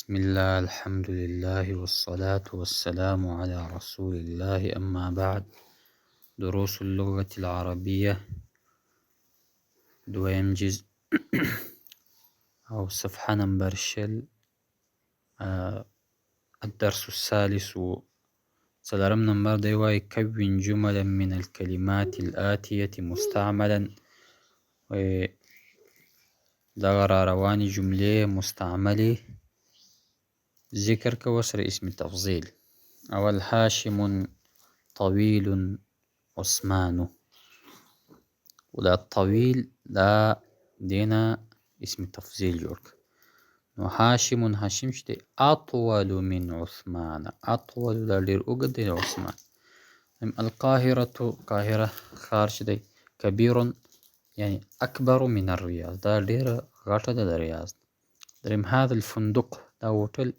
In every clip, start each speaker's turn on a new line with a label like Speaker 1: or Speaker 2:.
Speaker 1: بسم الله الحمد لله والصلاة والسلام على رسول الله، أما بعد. دروس اللغة العربية دويم جزء أو صفحة نمبر شل. الدرس الثالث سلرم نمبر ديواي كون جملا من الكلمات الآتية مستعملا. دغرا رواني جملة مستعملة ذكر كوسر اسم تفضيل. أول هاشم طويل عثمان، ولا الطويل لا دينا اسم تفضيل جورك. هاشم هاشم شتي أطول من عثمان، أطول لا لير أقد عثمان. القاهرة قاهرة خارج دي كبير يعني أكبر من الرياض، دا لير غاتا دا الرياض. دريم هذا الفندق دا هوتل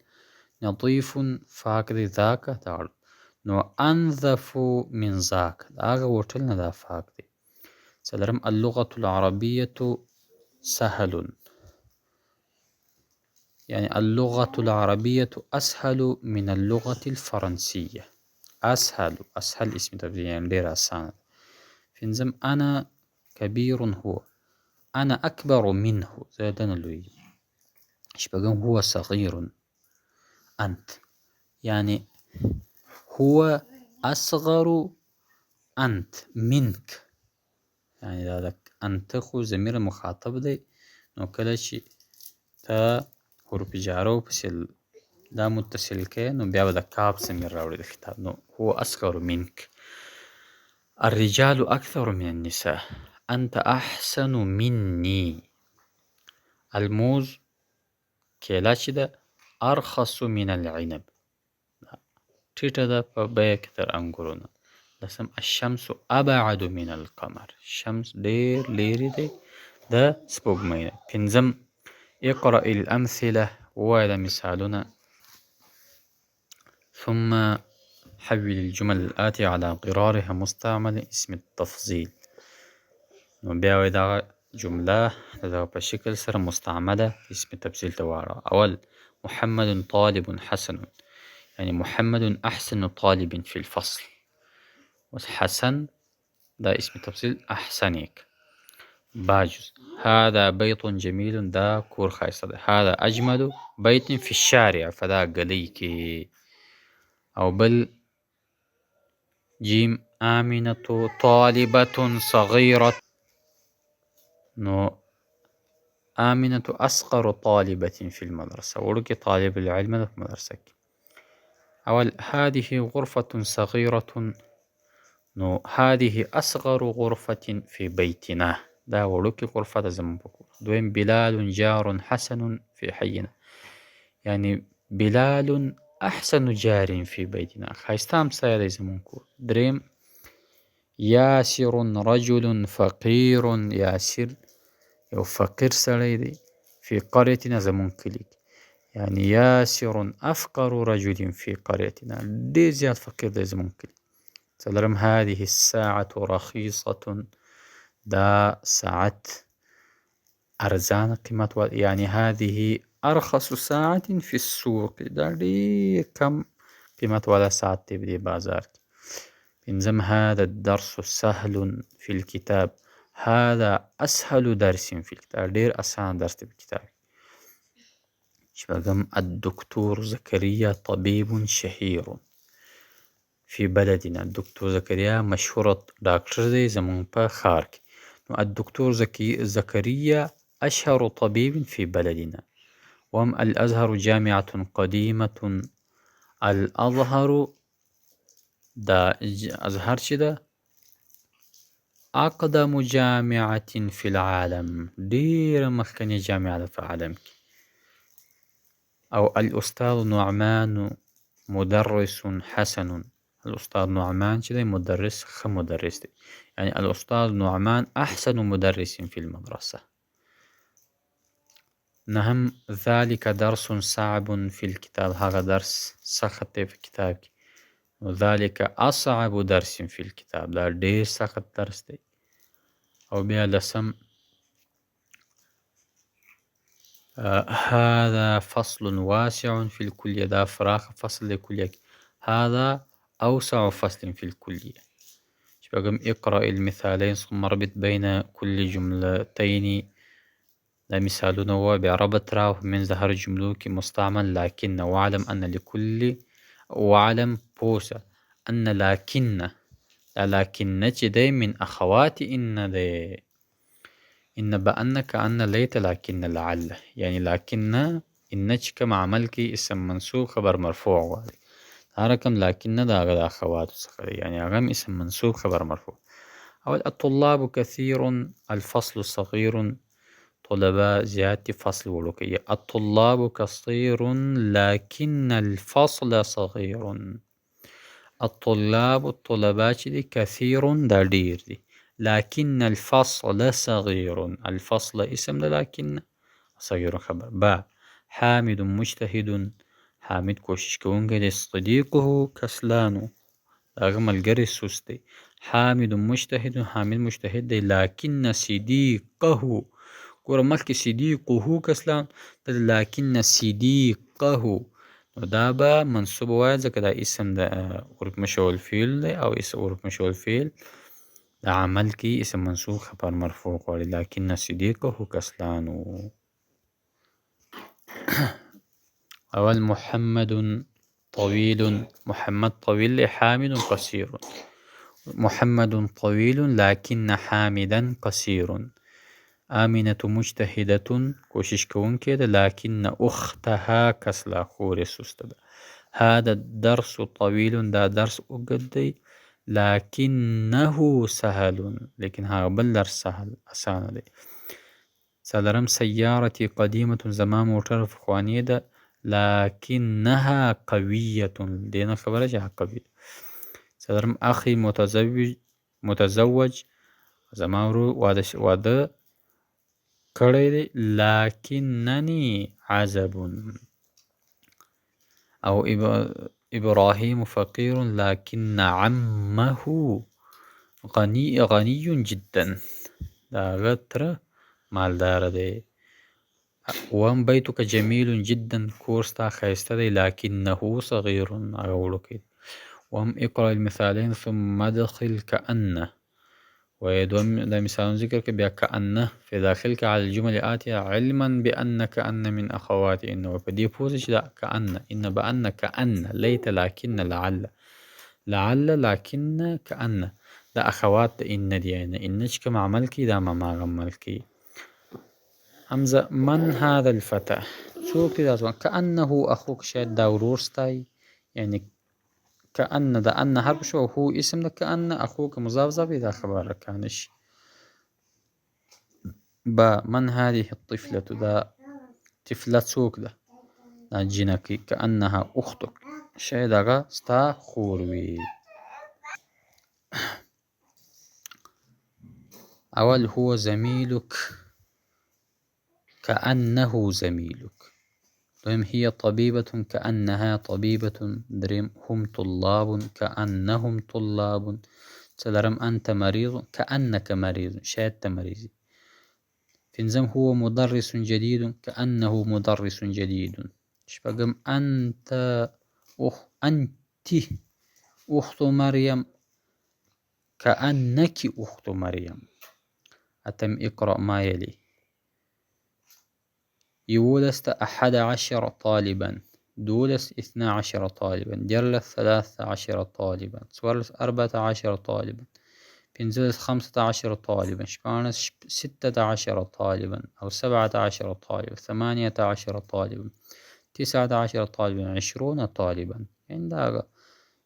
Speaker 1: نظيف فاكد ذاك تعال نو أنظف من ذاك هذا هوتل دا فاكد. سلرم اللغة العربية سهل، يعني اللغة العربية أسهل من اللغة الفرنسية. أسهل اسم تبديل يعني لير أسانة. فنزم أنا كبير هو، أنا أكبر منه زادنا لوي. شبقون هو صغير أنت، يعني هو أصغر أنت منك، يعني ذلك أنت خو زمير المخاطب دي نو كلاشي تا حروف جارو بسل دا متصل كي نو بيابا دا كاب سمير راولي دا خطاب نو هو أصغر منك. الرجال أكثر من النساء، أنت أحسن مني. الموز كيلاشي دا أرخص من العنب، تيتا دا فبايا كتر أنقرنا. لسم الشمس أبعد من القمر، الشمس دير ليري دي دا سبوق مينا. بنزم اقرأ الأمثلة وهذا مثالنا، ثم حول الجمل الآتية على غرارها مستعمل اسم التفضيل. نبيع دا جملة دا بشكل سر مستعملة اسم التفضيل توارا. أول محمد طالب حسن، يعني محمد أحسن طالب في الفصل، وحسن دا اسم تفضيل أحسنك. باجز هذا بيت جميل، دا كور خايصة. هذا أجمل بيت في الشارع، فدا قليك. أو بل جيم آمنة طالبة صغيرة، نو آمنة أصغر طالبة في المدرسة، ولك طالب العلم في مدرسك. أول هذه غرفة صغيرة، نو هذه أصغر غرفة في بيتنا، دا ولك غرفة زنبكو. دوين بلال جار حسن في حينا، يعني بلال أحسن جار في بيتنا، خايستام سايا زمونكو. دريم ياسر رجل فقير، ياسر يو فقير سايا في قريتنا زمونكليك، يعني ياسر أفقر رجل في قريتنا، دي زياد فقير دي زمونكليك. سلرم هذه الساعة رخيصة، دا ساعة أرزان قيمة، يعني هذه أرخص ساعة في السوق، دا دي كم قيمة ولا ساعة تبدي بازار. بنزم هذا الدرس سهل في الكتاب، هذا أسهل درس في الكتاب، دير أسهل درس في الكتاب. شبقم الدكتور زكريا طبيب شهير في بلدنا. الدكتور زكريا مشهورة دكتور دي زمان با خارك. الدكتور زكريا أشهر طبيب في بلدنا. وهم الأزهر جامعة قديمة، الأزهر دا أزهر شدا أقدم جامعة في العالم، دير مخكني جامعة في العالم. أو الأستاذ نعمان مدرس حسن، الأستاذ نعمان شدا مدرس خمدرس دي. يعني الأستاذ نعمان أحسن مدرس في المدرسة. نهم ذلك درس صعب في الكتاب، هذا درس سخط في كتابك. وذلك أصعب درس في الكتاب، دا دير سخط درس دي. أو بيا لسم هذا فصل واسع في الكلية، دا فراغ فصل لكلية. هذا أوسع فصل في الكلية. شبقم اقرأ المثالين ثم ربط بين كل جملتين. ده مثال هو بعربت راه من ظهر جملوك مستعمل لكن، وعلم بوسة أن لكن دي من أخوات إن دي. إن بأن كأن ليت لكن لعل، يعني لكن إنك كما عملك اسم منصوب خبر مرفوع وادي هاركم لكن دا غدا أخوات سخري، يعني أغم اسم منصوب خبر مرفوع. أول الطلاب كثير، الفصل صغير، طلباء زيادة فصل ولوكية. الطلاب كثير لكن الفصل صغير. الطلباء دي كثير دا دير دي، لكن الفصل صغير. الفصل اسم لكن صغير خبر. با حامد مجتهد، حامد کوشش کوونکی صديقه كسلان، رغم الجري السوستي. حامد مجتهد، حامد مجتهد دي، لكن صديقه كورا ملك صديقه كسلان، لكن صديقه دابا منصوب واحد كده اسم ده ورك مشغول فيل ده أو اسم ورك مشغول فيل ده عمل كي اسم منصوب خبر مرفوع، لكن صديقه كسلان. أول محمد طويل، محمد طويل حامد قصير. محمد طويل لكن حامدا قصير. آمنة مجتهدة کوشش کوونکی ده، لكن أختها كسلا خور سسته. هذا الدرس طويل، دا درس اوږد دی، لكنه سهل، لكن هغه بل درس سهل اسانه دی. څلورم سيارتي قديمة، زما موټر پخواني ده، لكنها قوية، دینه خبره چې قوي. څلورم اخي متزوج، زما ورور واده کړی دی، لكنني عزب. أو إبراهيم فقير لكن عمه غني جدا، دا غتر مالدار دی. وام بيتك جميل جدا، كورستا خيسته دی، لكنه صغير أغولك. وام اقرأ المثالين ثم ادخل كأن، ويدوم دا مثال ذكر بها كأن في داخلك على الجمل الآتية علما بأن كأن من أخوات إن، وفدي بوزش دا كأن إن بأن كأن ليت لكن لعل لكن كأن دا أخوات إن دي، يعني إنش كما عملكي دا ما غملكي. همزة من هذا الفتى، شو كده كأنه أخوك، شاید دا ورورستاي، يعني كأن دا أن حرف شو هو اسم دا كأن أخوك مضاف ظبي دا خبر كانش. با من هذه الطفلة، دا طفلة سوك دا جنكي، كأنها أختك، شاید اغا ستا خوروي. أول هو زميلك، كأنه زميلك. دوم هي طبيبة، كأنها طبيبة. دريم هم طلاب، كأنهم طلاب. څلورم أنت مريض، كأنك مريض، شاید مريض. پنځم هو مدرس جديد، كأنه مدرس جديد. شپږم أنت أنت أخت مريم، كأنك أخت مريم. أتم اقرأ ما يلي. يولست 11 طالبا، دولس 12 طالبا، جرلس 13 طالبا، سورلس 14 طالبا، بنزلس 15 طالبا، شبانس 16 طالبا أو 17 طالبا، 18 طالبا، 19 طالبا، 20 طالبا. عندها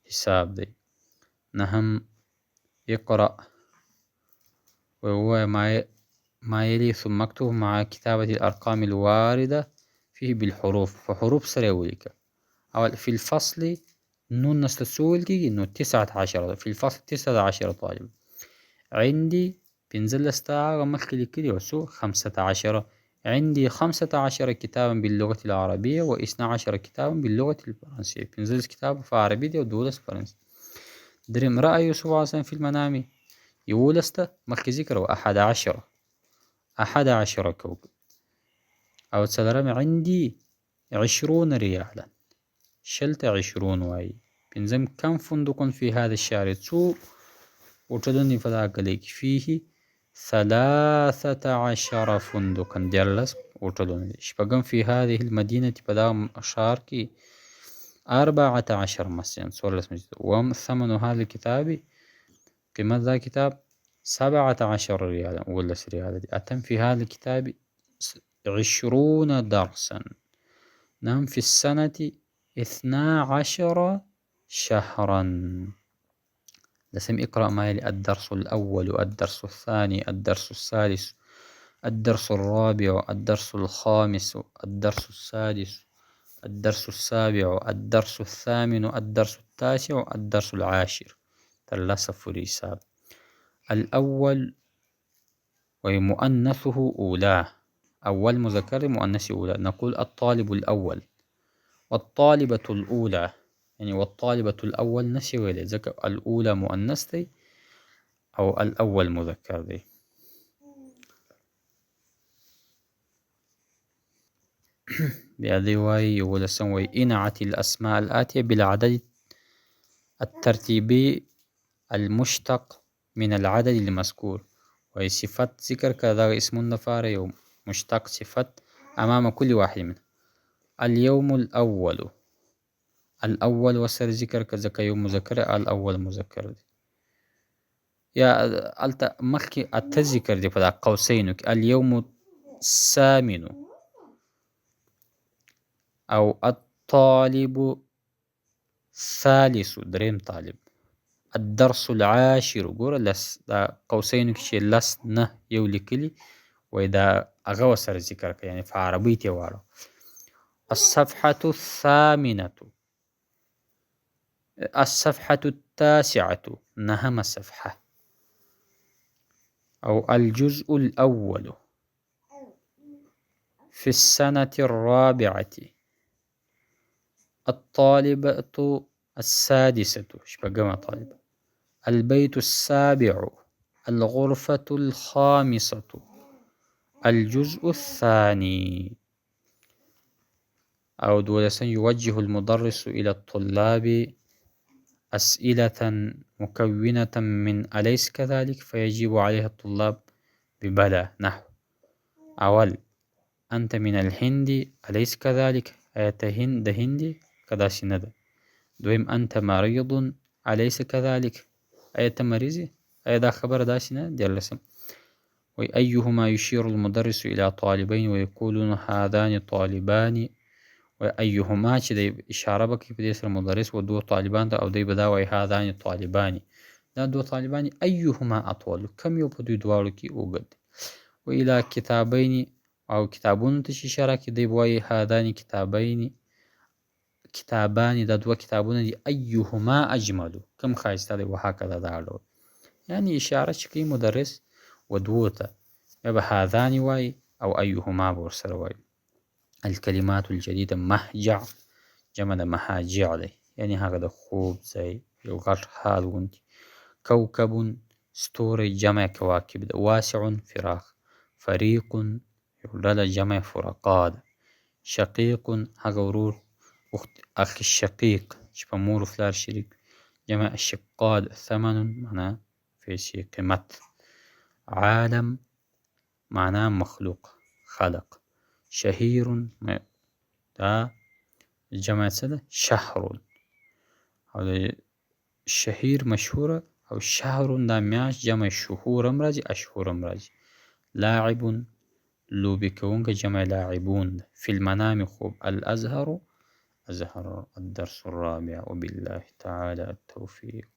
Speaker 1: حساب دي. نهم يقرأ وهو ما يلي ثم اكتب مع كتابة الأرقام الواردة فيه بالحروف، فحروف سريولك. أول في الفصل نون نستسول كي إنه 19 في الفصل 19 طالب. عندي بنزل استاغ مخلي كده وسو 15. عندي 15 كتابا باللغة العربية و12 كتابا باللغة الفرنسية. بنزل كتاب في عربية ودولس فرنسي. درم رأى يوسف عليه في المنام، يولست مخي ذكر 11 كوكب. او څلرم عندي 20 ريالا، شلت 20 واي. پنځم كم فندق في هذا الشهر، څو هوټلونه په دغه کلي کې، فيه 13 فندقا، 14 هوټلونه دي. شپږم في هذه المدينة، په دغه ښار کې 14 مسجدا، 14 مسجد. اووم ثمن هذا الكتاب، قیمت دا کتاب 17 ريالا، 17 ريالا دي. اتم في هذا الكتاب 20 درسا. نعم في السنة 12 شهرا. لسم اقرأ ما يلي: الدرس الأول، الدرس الثاني، الدرس الثالث، الدرس الرابع، الدرس الخامس، الدرس السادس، الدرس السابع، الدرس الثامن، الدرس التاسع، الدرس العاشر. تلسف الحساب. الأول ومؤنثه أولاه، أول مذكر مؤنث أولى. نقول الطالب الأول، والطالبة الأولى، يعني والطالبة الأول نسي ويلي ذكر الأولى مؤنث دي أو الأول مذكر دي. بهذه واي يقول سوي إنعت الأسماء الآتية بالعدد الترتيبي المشتق من العدد المذكور. وهي صفات ذكر كذا اسم النفار يوم مشتق صفات أمام كل واحد منه. اليوم الأول، الأول وسر ذكر كذا يوم مذكر، الأول مذكر دي. يا ألت مخي التذكر دي فدا قوسينك. اليوم الثامن، أو الطالب الثالث، دريم طالب. الدرس العاشر، ګوره لس دا قوسینو کې چې لس نه یو لیکلي وای دا هغه ورسره ذکر کړه، یعنې په عربۍ کې واړه. الصفحة الثامنة، الصفحة التاسعة، نهمه صفحة. أو الجزء الأول في السنة الرابعة، الطالبة السادسة، شپږمه طالبة. البيت السابع، الغرفة الخامسة، الجزء الثاني. أو دولسا يوجه المدرس إلى الطلاب أسئلة مكونة من أليس كذلك، فيجيب عليها الطلاب ببلى. نحو: أول أنت من الهند أليس كذلك، آية هند هندي كداسي ندى. دویم أنت مريض أليس كذلك، آية مريض، آية دا خبر داسي ندى. دیارلسم: وأيهما يشير المدرس إلى طالبين ويقولون هذان طالبان. وأيهما چې د اشاره به کوي په دې سره مدرس و دوه طالبان ته، او دوی به دا وایي هذان طالبان، دا دوه طالبان. أيهما أطول، کم یو په دوی دواړو کې اوږد. وإلى کتابین، او کتابونو ته چې اشاره کوي دوی به وایي هذان کتابین، کتابان، دا دوه کتابونه دي. أيهما أجمل، کم ښایسته دی. وهكذا دا ډول، یعنی اشاره چې کوي مدرس و دوو ته، یا به هذان وایي او أيهما به ورسره وایي. الكلمات الجديدة مهجع، جمع د مهاجع دی، یعنی هغه د خوب ځای، یو غټ هال غوندې. کوكب، ستوری، جمع کواکب ده. واسع، فراخ. فريق، یو ډله، جمع فرقا ده. شقیق، هغه ورور، اخ الشقیق چې په مور و پلار شریک، جمع اشقا ده. ثمن، معنا پیسې، قیمت. عالم، معنا مخلوق، خلق. شهير، دا جمع څه ده؟ شهر. او شهير مشهوره، او شهر دا میاشت، جمع شهور هم راځي، اشهر هم راځي. لاعب، لوبې کوونکی، جمع لاعبون. في المنام، خوب. الأزهر، أزهر. الدرس الرابع. وبالله تعالى التوفيق.